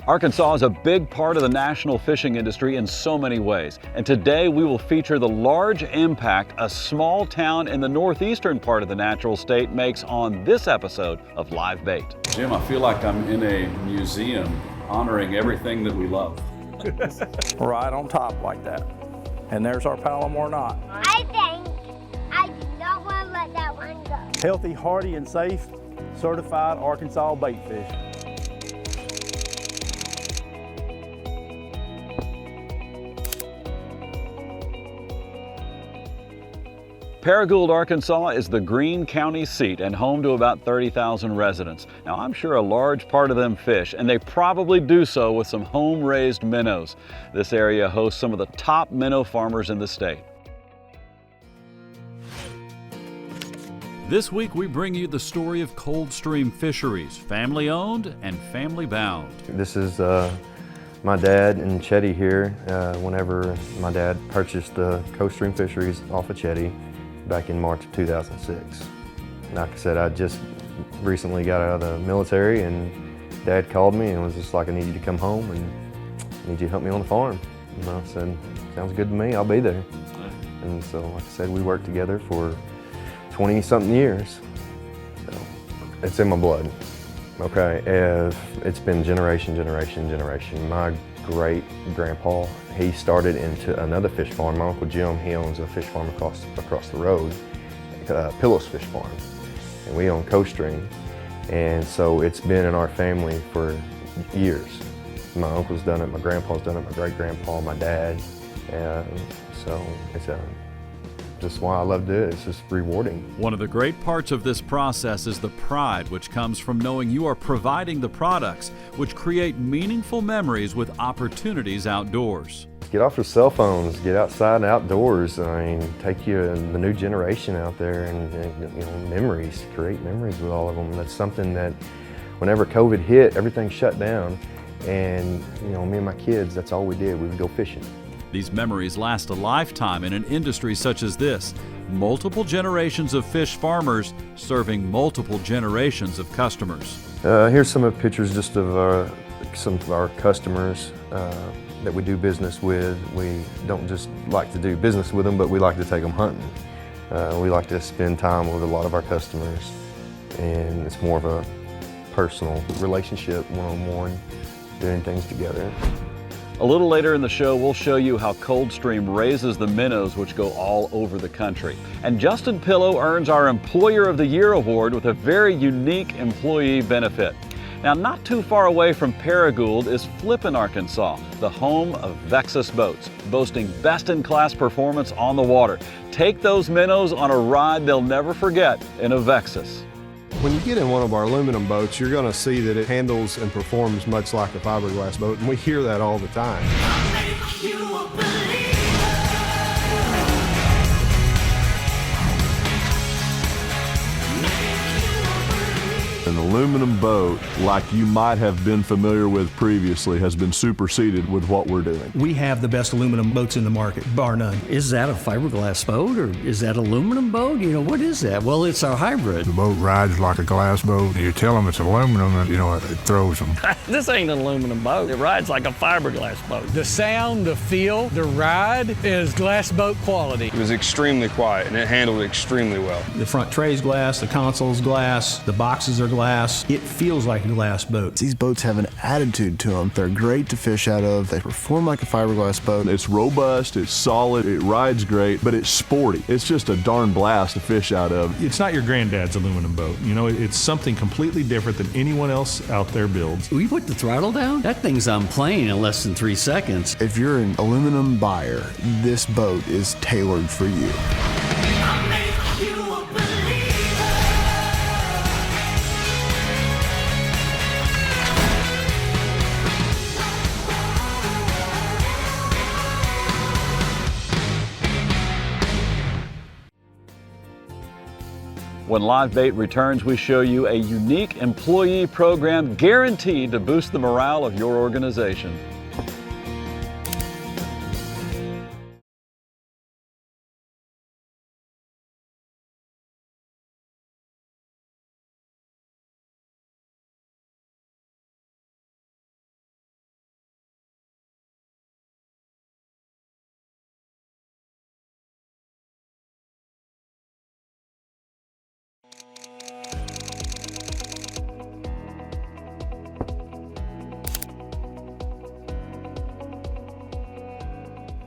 Arkansas is a big part of the national fishing industry in so many ways. And today we will feature the large impact a small town in the northeastern part of the natural state makes on this episode of Live Bait. Jim, I feel like I'm in a museum honoring everything that we love. Right on top like that. And there's our Palomar knot. I do not want to let that one go. Healthy, hardy, and safe, certified Arkansas bait fish. Paragould, Arkansas is the Greene County seat and home to about 30,000 residents. Now, I'm sure a large part of them fish, and they probably do so with some home-raised minnows. This area hosts some of the top minnow farmers in the state. This week we bring you the story of Coldstream Fisheries, family-owned and family-bound. This is my dad and Chetty here. Whenever my dad purchased the Coldstream Fisheries off of Chetty back in March of 2006. Like I said, I just recently got out of the military and Dad called me and was just like, I need you to come home and I need you to help me on the farm. And I said, sounds good to me, I'll be there. And so, like I said, we worked together for 20-something years. So, it's in my blood. Okay, it's been generation. My great-grandpa, he started into another fish farm. My Uncle Jim, he owns a fish farm across the road, Pillows Fish Farm, and we own Coldstream. And so it's been in our family for years. My uncle's done it, my grandpa's done it, my great-grandpa, my dad. So it's just why I love this. It's just rewarding. One of the great parts of this process is the pride which comes from knowing you are providing the products which create meaningful memories with opportunities outdoors. Get off your cell phones, get outside and outdoors. I mean, take the new generation out there and memories, create memories with all of them. That's something that whenever COVID hit, everything shut down. And me and my kids, that's all we did. We would go fishing. These memories last a lifetime in an industry such as this. Multiple generations of fish farmers serving multiple generations of customers. Here's some of the pictures just of some of our customers that we do business with. We don't just like to do business with them, but we like to take them hunting. We like to spend time with a lot of our customers, and it's more of a personal relationship, one-on-one, doing things together. A little later in the show, we'll show you how Coldstream raises the minnows which go all over the country. And Justin Pillow earns our Employer of the Year award with a very unique employee benefit. Now, not too far away from Paragould is Flippin, Arkansas, the home of Vexus boats, boasting best-in-class performance on the water. Take those minnows on a ride they'll never forget in a Vexus. When you get in one of our aluminum boats, you're going to see that it handles and performs much like a fiberglass boat, and we hear that all the time. An aluminum boat, like you might have been familiar with previously, has been superseded with what we're doing. We have the best aluminum boats in the market, bar none. Is that a fiberglass boat or is that aluminum boat? What is that? Well, it's our hybrid. The boat rides like a glass boat. You tell them it's aluminum and, it throws them. This ain't an aluminum boat. It rides like a fiberglass boat. The sound, the feel, the ride is glass boat quality. It was extremely quiet and it handled extremely well. The front tray's glass, the console's glass, the boxes are glass. It feels like a glass boat. These boats have an attitude to them. They're great to fish out of. They perform like a fiberglass boat. It's robust, it's solid, it rides great, but it's sporty. It's just a darn blast to fish out of. It's not your granddad's aluminum boat. It's something completely different than anyone else out there builds. Will you put the throttle down? That thing's on plane in less than 3 seconds. If you're an aluminum buyer, this boat is tailored for you. When Live Bait returns, we show you a unique employee program guaranteed to boost the morale of your organization.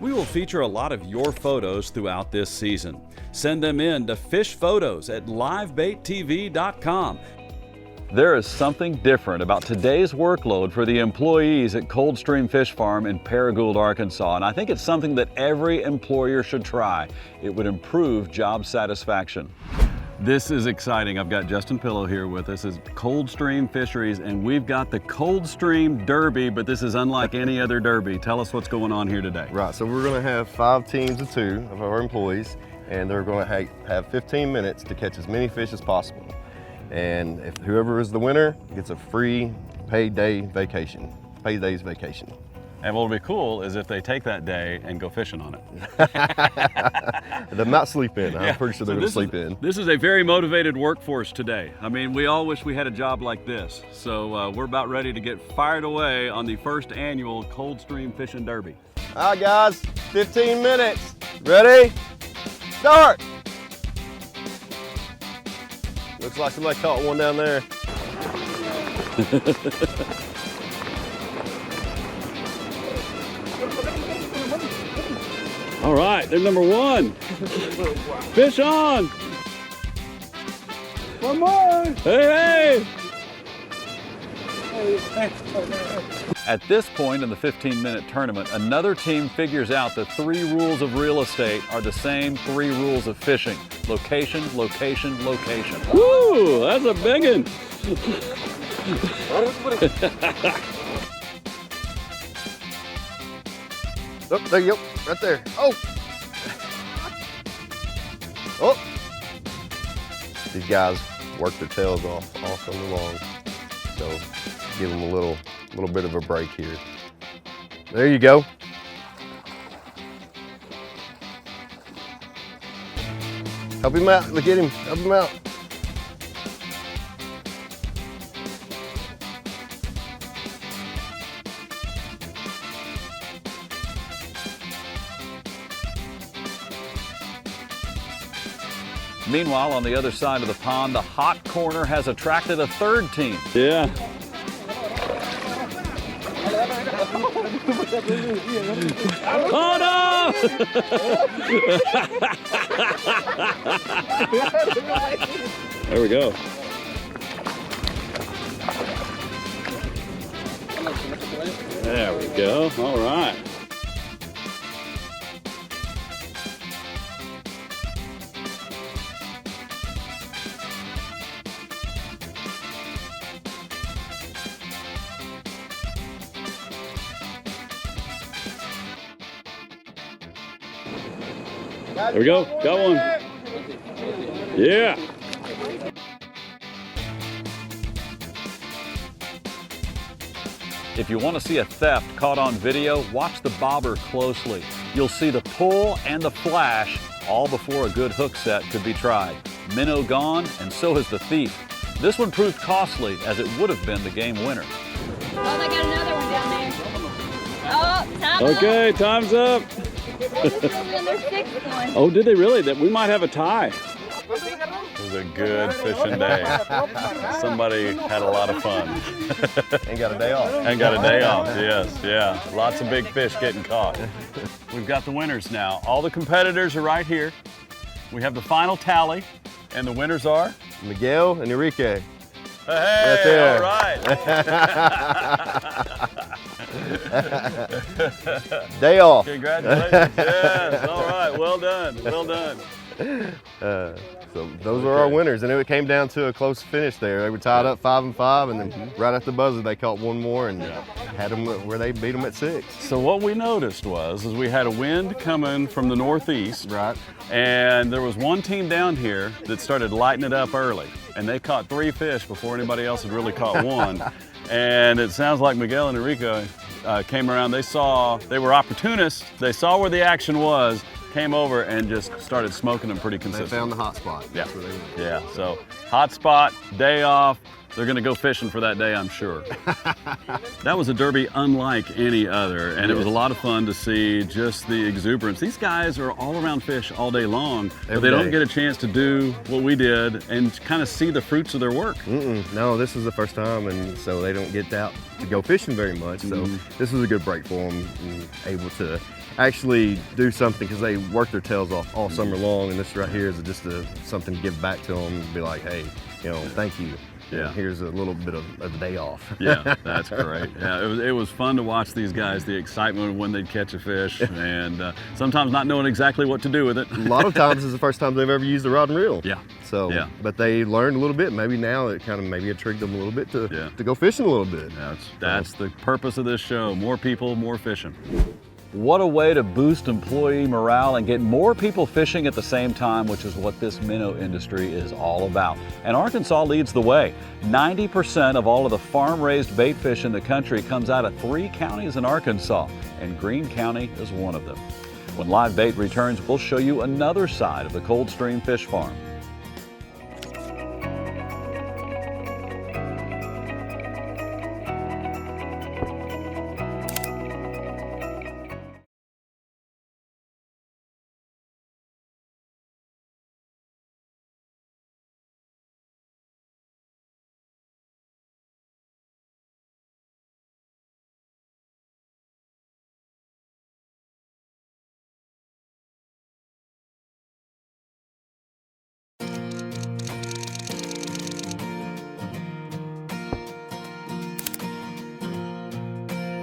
We will feature a lot of your photos throughout this season. Send them in to fishphotos@livebaittv.com. There is something different about today's workload for the employees at Coldstream Fish Farm in Paragould, Arkansas, and I think it's something that every employer should try. It would improve job satisfaction. This is exciting. I've got Justin Pillow here with us. It's Coldstream Fisheries, and we've got the Coldstream Derby, but this is unlike any other derby. Tell us what's going on here today. Right, so we're going to have 5 teams of 2 of our employees, and they're going to have 15 minutes to catch as many fish as possible. And if whoever is the winner gets a free paid days vacation. And what'll be cool is if they take that day and go fishing on it. They might sleep in. I'm pretty sure they're going to sleep in. This is a very motivated workforce today. I mean, we all wish we had a job like this. So we're about ready to get fired away on the first annual Coldstream Fishing Derby. All right, guys, 15 minutes. Ready? Start! Looks like somebody caught one down there. All right, they're number 1. Fish on! One more! Hey, hey! At this point in the 15-minute tournament, another team figures out the 3 rules of real estate are the same 3 rules of fishing. Location, location, location. Woo, that's a big one. Oh, there you go, right there. Oh! Oh! These guys work their tails off all summer long, so give them a little bit of a break here. There you go. Help him out, look at him, help him out. Meanwhile, on the other side of the pond, the hot corner has attracted a 3rd team. Yeah. Oh no! There we go. There we go. All right. There we go, got one. Yeah. If you want to see a theft caught on video, watch the bobber closely. You'll see the pull and the flash, all before a good hook set could be tried. Minnow gone, and so has the thief. This one proved costly, as it would have been the game winner. Oh, they got another one down there. Oh, time's up. Okay, time's up. They just threw in their 6th one. Oh, did they really? We might have a tie. It was a good fishing day. Somebody had a lot of fun. And got a day off. And got a day off, yes, yeah. Lots of big fish getting caught. We've got the winners now. All the competitors are right here. We have the final tally, and the winners are? Miguel and Enrique. Hey, right there. All right. Day off. Congratulations, yes, all right, well done, well done. So those are our winners, and it came down to a close finish there. They were tied up 5-5, and then right at the buzzer they caught one more and had them where they beat them at 6. So what we noticed is we had a wind coming from the northeast, right? And there was one team down here that started lighting it up early, and they caught 3 fish before anybody else had really caught one. And it sounds like Miguel and Enrico came around. They were opportunists. They saw where the action was, came over and just started smoking them pretty consistently. They found the hot spot. Yeah. That's where they went. Yeah, so hot spot, day off, They're going to go fishing for that day, I'm sure. That was a derby unlike any other, and it was a lot of fun to see just the exuberance. These guys are all around fish all day long, but they don't get a chance to do what we did and kind of see the fruits of their work. No, this is the first time, and so they don't get out to go fishing very much. So this was a good break for them, and able to actually do something because they work their tails off all summer long, and this right here is just something to give back to them and be like, hey, thank you. Yeah, here's a little bit of a day off. Yeah, that's great. Yeah, it was fun to watch these guys, the excitement when they'd catch a fish, and sometimes not knowing exactly what to do with it. A lot of times it's the first time they've ever used a rod and reel. Yeah. So, but they learned a little bit. Maybe now it kind of intrigued them a little bit to go fishing a little bit. That's the purpose of this show. More people, more fishing. What a way to boost employee morale and get more people fishing at the same time, which is what this minnow industry is all about. And Arkansas leads the way. 90% of all of the farm-raised bait fish in the country comes out of 3 counties in Arkansas, and Greene County is one of them. When Live Bait returns, we'll show you another side of the Coldstream Fish Farm.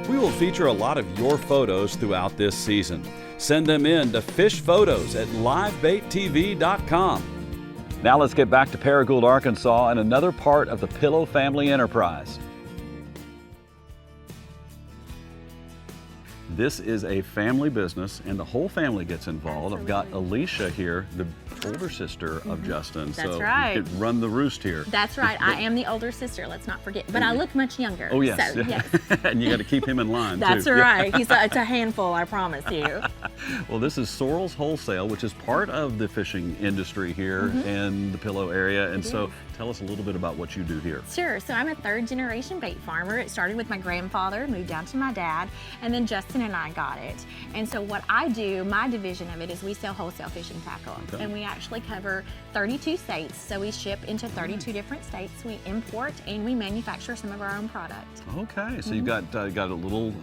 We will feature a lot of your photos throughout this season. Send them in to fishphotos@livebaittv.com. Now let's get back to Paragould, Arkansas, and another part of the Pillow family enterprise. This is a family business, and the whole family gets involved. I've got Alicia here, the older sister of Justin. That's so right. You could run the roost here. That's right. I am the older sister, let's not forget. But I look much younger. Oh, yes. So, yes. And you got to keep him in line, That's too. right. It's a handful, I promise you. Well, this is Sorrel's Wholesale, which is part of the fishing industry here in the Pillow area. And so tell us a little bit about what you do here. Sure. So I'm a 3rd-generation bait farmer. It started with my grandfather, moved down to my dad, and then Justin and I got it. And so what I do, my division of it, is we sell wholesale fishing tackle. Okay. And we actually cover 32 states. So we ship into 32 different states. We import and we manufacture some of our own product. Okay. So you've got a little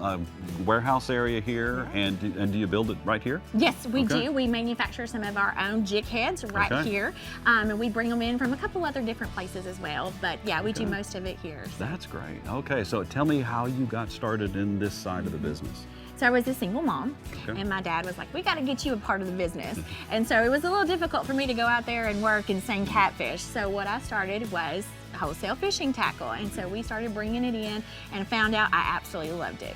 warehouse area here, and do you build it right here? Yes, we do. We manufacture some of our own jig heads right here. And we bring them in from a couple other different places as well. But yeah, we do most of it here. So. That's great. Okay. So tell me how you got started in this side of the business. So I was a single mom, and my dad was like, we got to get you a part of the business. And so it was a little difficult for me to go out there and work and sing catfish. So what I started was wholesale fishing tackle. And so we started bringing it in and found out I absolutely loved it.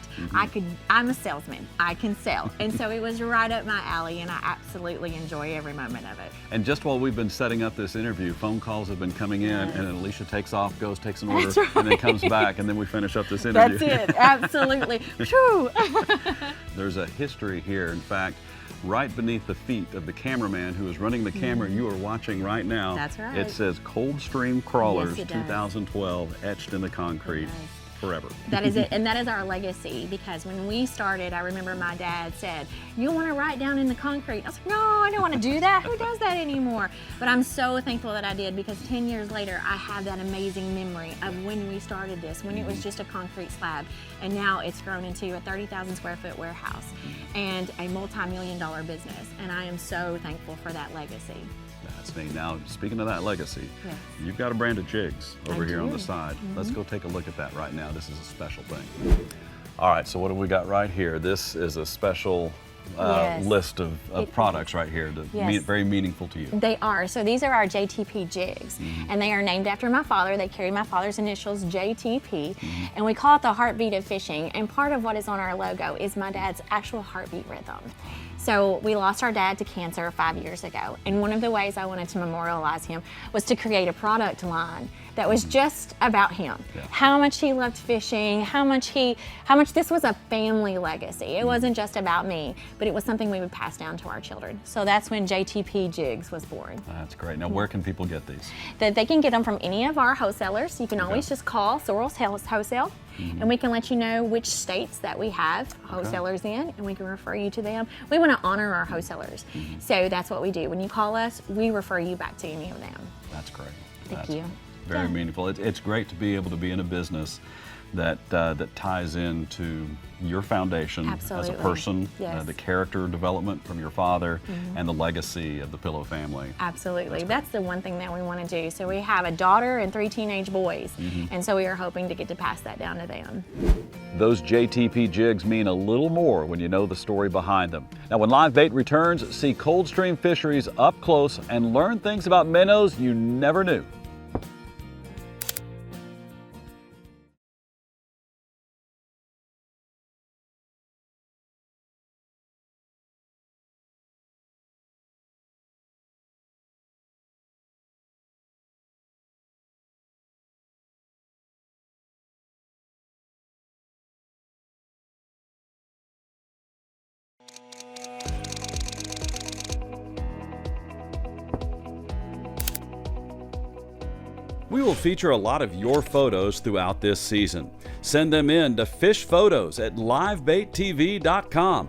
I'm a salesman. I can sell. And so it was right up my alley, and I absolutely enjoy every moment of it. And just while we've been setting up this interview, phone calls have been coming in, and then Alicia takes off, takes an order, and then comes back, and then we finish up this interview. That's it. Absolutely. Whew. There's a history here. In fact, right beneath the feet of the cameraman who is running the camera you are watching right now. That's right. It says Coldstream Crawlers Yes, 2012 etched in the concrete forever. That is it, and that is our legacy, because when we started, I remember my dad said, you want to write down in the concrete? I was like, no, I don't want to do that. Who does that anymore? But I'm so thankful that I did, because 10 years later, I have that amazing memory of when we started this, when it was just a concrete slab, and now it's grown into a 30,000 square foot warehouse and a multi-million-dollar business, and I am so thankful for that legacy. That's neat. Now, speaking of that legacy, you've got a brand of jigs over here on the side. Let's go take a look at that right now. This is a special thing. All right, so what have we got right here? This is a special list of products right here that very meaningful to you. They are. So these are our JTP jigs, and they are named after my father. They carry my father's initials, JTP, and we call it the heartbeat of fishing. And part of what is on our logo is my dad's actual heartbeat rhythm. So we lost our dad to cancer 5 years ago, and one of the ways I wanted to memorialize him was to create a product line that was just about him. How much he loved fishing, how much this was a family legacy. It wasn't just about me, but it was something we would pass down to our children. So that's when JTP Jigs was born. That's great. Now, where can people get these? They can get them from any of our wholesalers. You can always just call Sorrells Wholesale, and we can let you know which states that we have wholesalers in, and we can refer you to them. We want to honor our wholesalers, so that's what we do. When you call us, we refer you back to any of them. That's great. Thank That's you. Very meaningful. It's great to be able to be in a business that ties into your foundation as a person, the character development from your father, and the legacy of the Pillow family. Absolutely. That's the one thing that we want to do. So we have a daughter and 3 teenage boys, and so we are hoping to get to pass that down to them. Those JTP jigs mean a little more when you know the story behind them. Now, when Live Bait returns, see Coldstream Fisheries up close and learn things about minnows you never knew. We will feature a lot of your photos throughout this season. Send them in to fishphotos@livebaittv.com.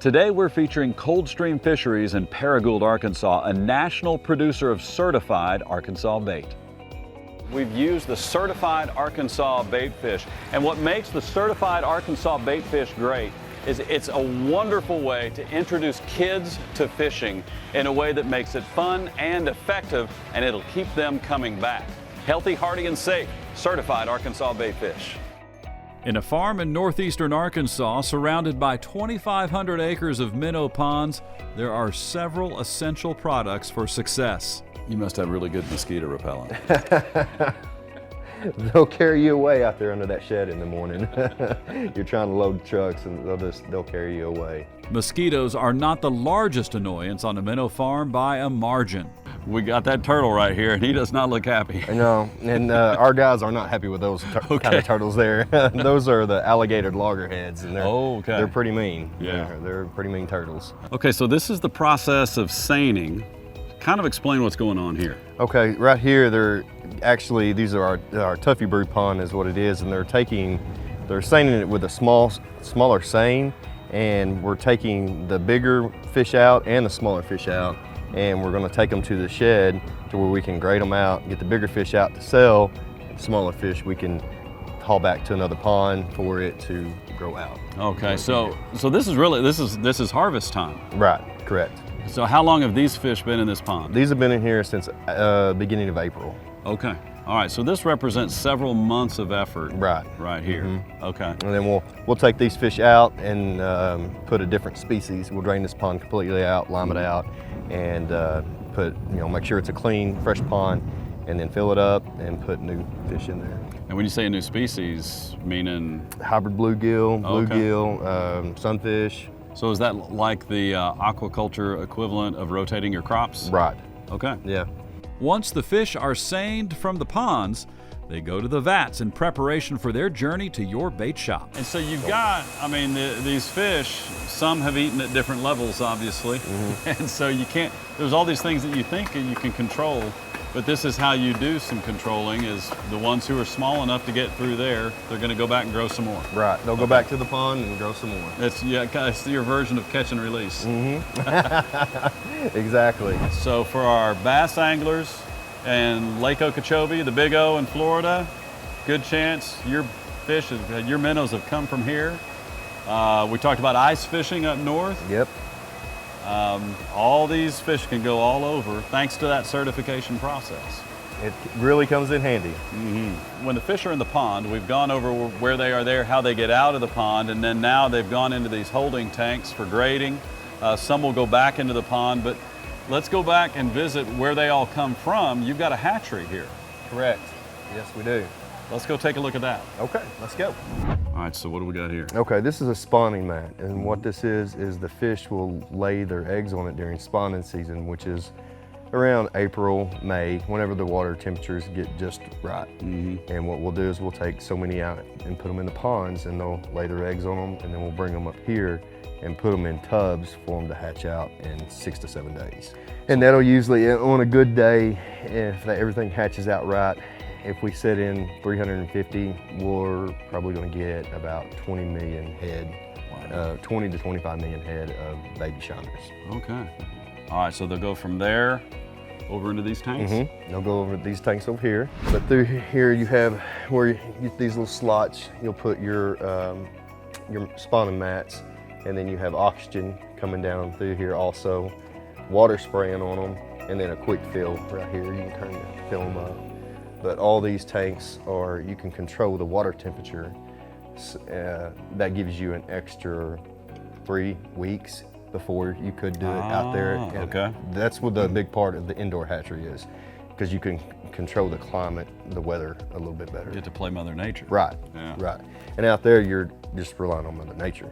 Today we're featuring Coldstream Fisheries in Paragould, Arkansas, a national producer of certified Arkansas bait. We've used the certified Arkansas bait fish, and what makes the certified Arkansas bait fish great is it's a wonderful way to introduce kids to fishing in a way that makes it fun and effective, and it'll keep them coming back. Healthy, hearty, and safe, certified Arkansas bait fish. In a farm in northeastern Arkansas, surrounded by 2,500 acres of minnow ponds, there are several essential products for success. You must have really good mosquito repellent. They'll carry you away out there under that shed in the morning. You're trying to load trucks and they'll carry you away. Mosquitoes are not the largest annoyance on a minnow farm by a margin. We got that turtle right here, and he does not look happy. No, and our guys are not happy with those kind of turtles there. Those are the alligator loggerheads, and they're pretty mean. Yeah. They're pretty mean turtles. Okay, so this is the process of seining. Kind of explain what's going on here. Okay, right here, these are our Tuffy Brood pond is what it is, and they're seining it with a smaller seine, and we're taking the bigger fish out and the smaller fish out, and we're gonna take them to the shed to where we can grade them out, get the bigger fish out to sell, smaller fish we can haul back to another pond for it to grow out. Okay, so this is harvest time. Right, correct. So how long have these fish been in this pond? These have been in here since beginning of April. Okay. All right, so this represents several months of effort. Right here. Okay. And then we'll take these fish out and put a different species. We'll drain this pond completely out, lime it out, and make sure it's a clean, fresh pond, and then fill it up and put new fish in there. And when you say a new species, meaning? Hybrid bluegill, sunfish. So is that like the aquaculture equivalent of rotating your crops? Right. Okay. Yeah. Once the fish are seined from the ponds, they go to the vats in preparation for their journey to your bait shop. And so you've got, these fish, some have eaten at different levels, obviously. And so there's all these things that you think you can control, but this is how you do some controlling, is the ones who are small enough to get through there, they're gonna go back and grow some more. Right, they'll go back to the pond and grow some more. It's your version of catch and release. Exactly. So for our bass anglers and Lake Okeechobee, the Big O in Florida, good chance your minnows have come from here. We talked about ice fishing up north. Yep. All these fish can go all over thanks to that certification process. It really comes in handy. When the fish are in the pond, we've gone over where they are there, how they get out of the pond, and then now they've gone into these holding tanks for grading. Some will go back into the pond, but let's go back and visit where they all come from. You've got a hatchery here. Correct. Yes, we do. Let's go take a look at that. Okay, let's go. All right, so what do we got here? Okay, this is a spawning mat, and what this is the fish will lay their eggs on it during spawning season, which is around April, May, whenever the water temperatures get just right. And what we'll do is we'll take so many out and put them in the ponds, and they'll lay their eggs on them, and then we'll bring them up here and put them in tubs for them to hatch out in 6 to 7 days. And that'll usually, on a good day, if everything hatches out right, if we set in 350, we're probably going to get about 20 million head, 20 to 25 million head of baby shiners. Okay. All right, so they'll go from there over into these tanks? They'll go over these tanks over here. But through here you have where you get these little slots, you'll put your spawning mats, and then you have oxygen coming down through here also, water spraying on them, and then a quick fill right here. You can turn to fill them up. But all these tanks are, you can control the water temperature. That gives you an extra 3 weeks before you could do it out there. And okay. That's what the big part of the indoor hatchery is, because you can control the climate, the weather a little bit better. You get to play Mother Nature. Right, Yeah. right. And out there, you're just relying on Mother Nature.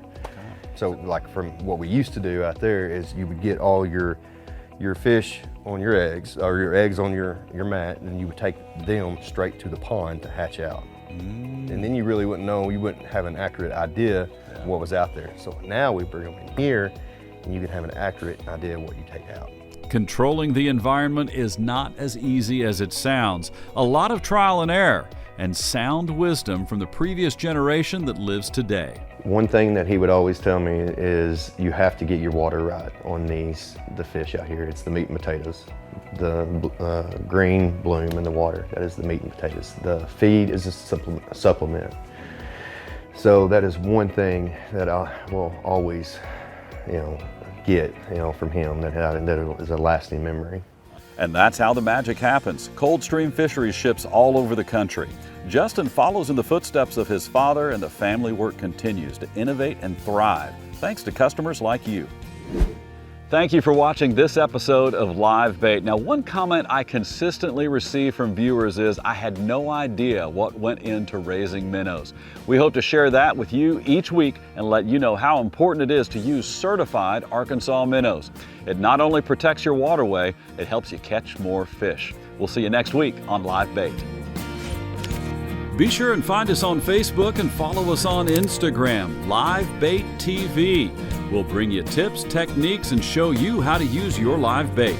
So like from what we used to do out there is you would get all your fish on your eggs, or your eggs on your mat, and you would take them straight to the pond to hatch out. And then you really wouldn't know, you wouldn't have an accurate idea of what was out there. So now we bring them in here, and you can have an accurate idea of what you take out. Controlling the environment is not as easy as it sounds. A lot of trial and error, and sound wisdom from the previous generation that lives today. One thing that he would always tell me is you have to get your water right on the fish out here. It's the meat and potatoes. The green bloom in the water, that is the meat and potatoes. The feed is a supplement. So that is one thing that I will always, get, from him that is a lasting memory. And that's how the magic happens. Coldstream Fisheries ships all over the country. Justin follows in the footsteps of his father, and the family work continues to innovate and thrive, thanks to customers like you. Thank you for watching this episode of Live Bait. Now, one comment I consistently receive from viewers is, I had no idea what went into raising minnows. We hope to share that with you each week and let you know how important it is to use certified Arkansas minnows. It not only protects your waterway, it helps you catch more fish. We'll see you next week on Live Bait. Be sure and find us on Facebook and follow us on Instagram, Live Bait TV. We'll bring you tips, techniques, and show you how to use your live bait.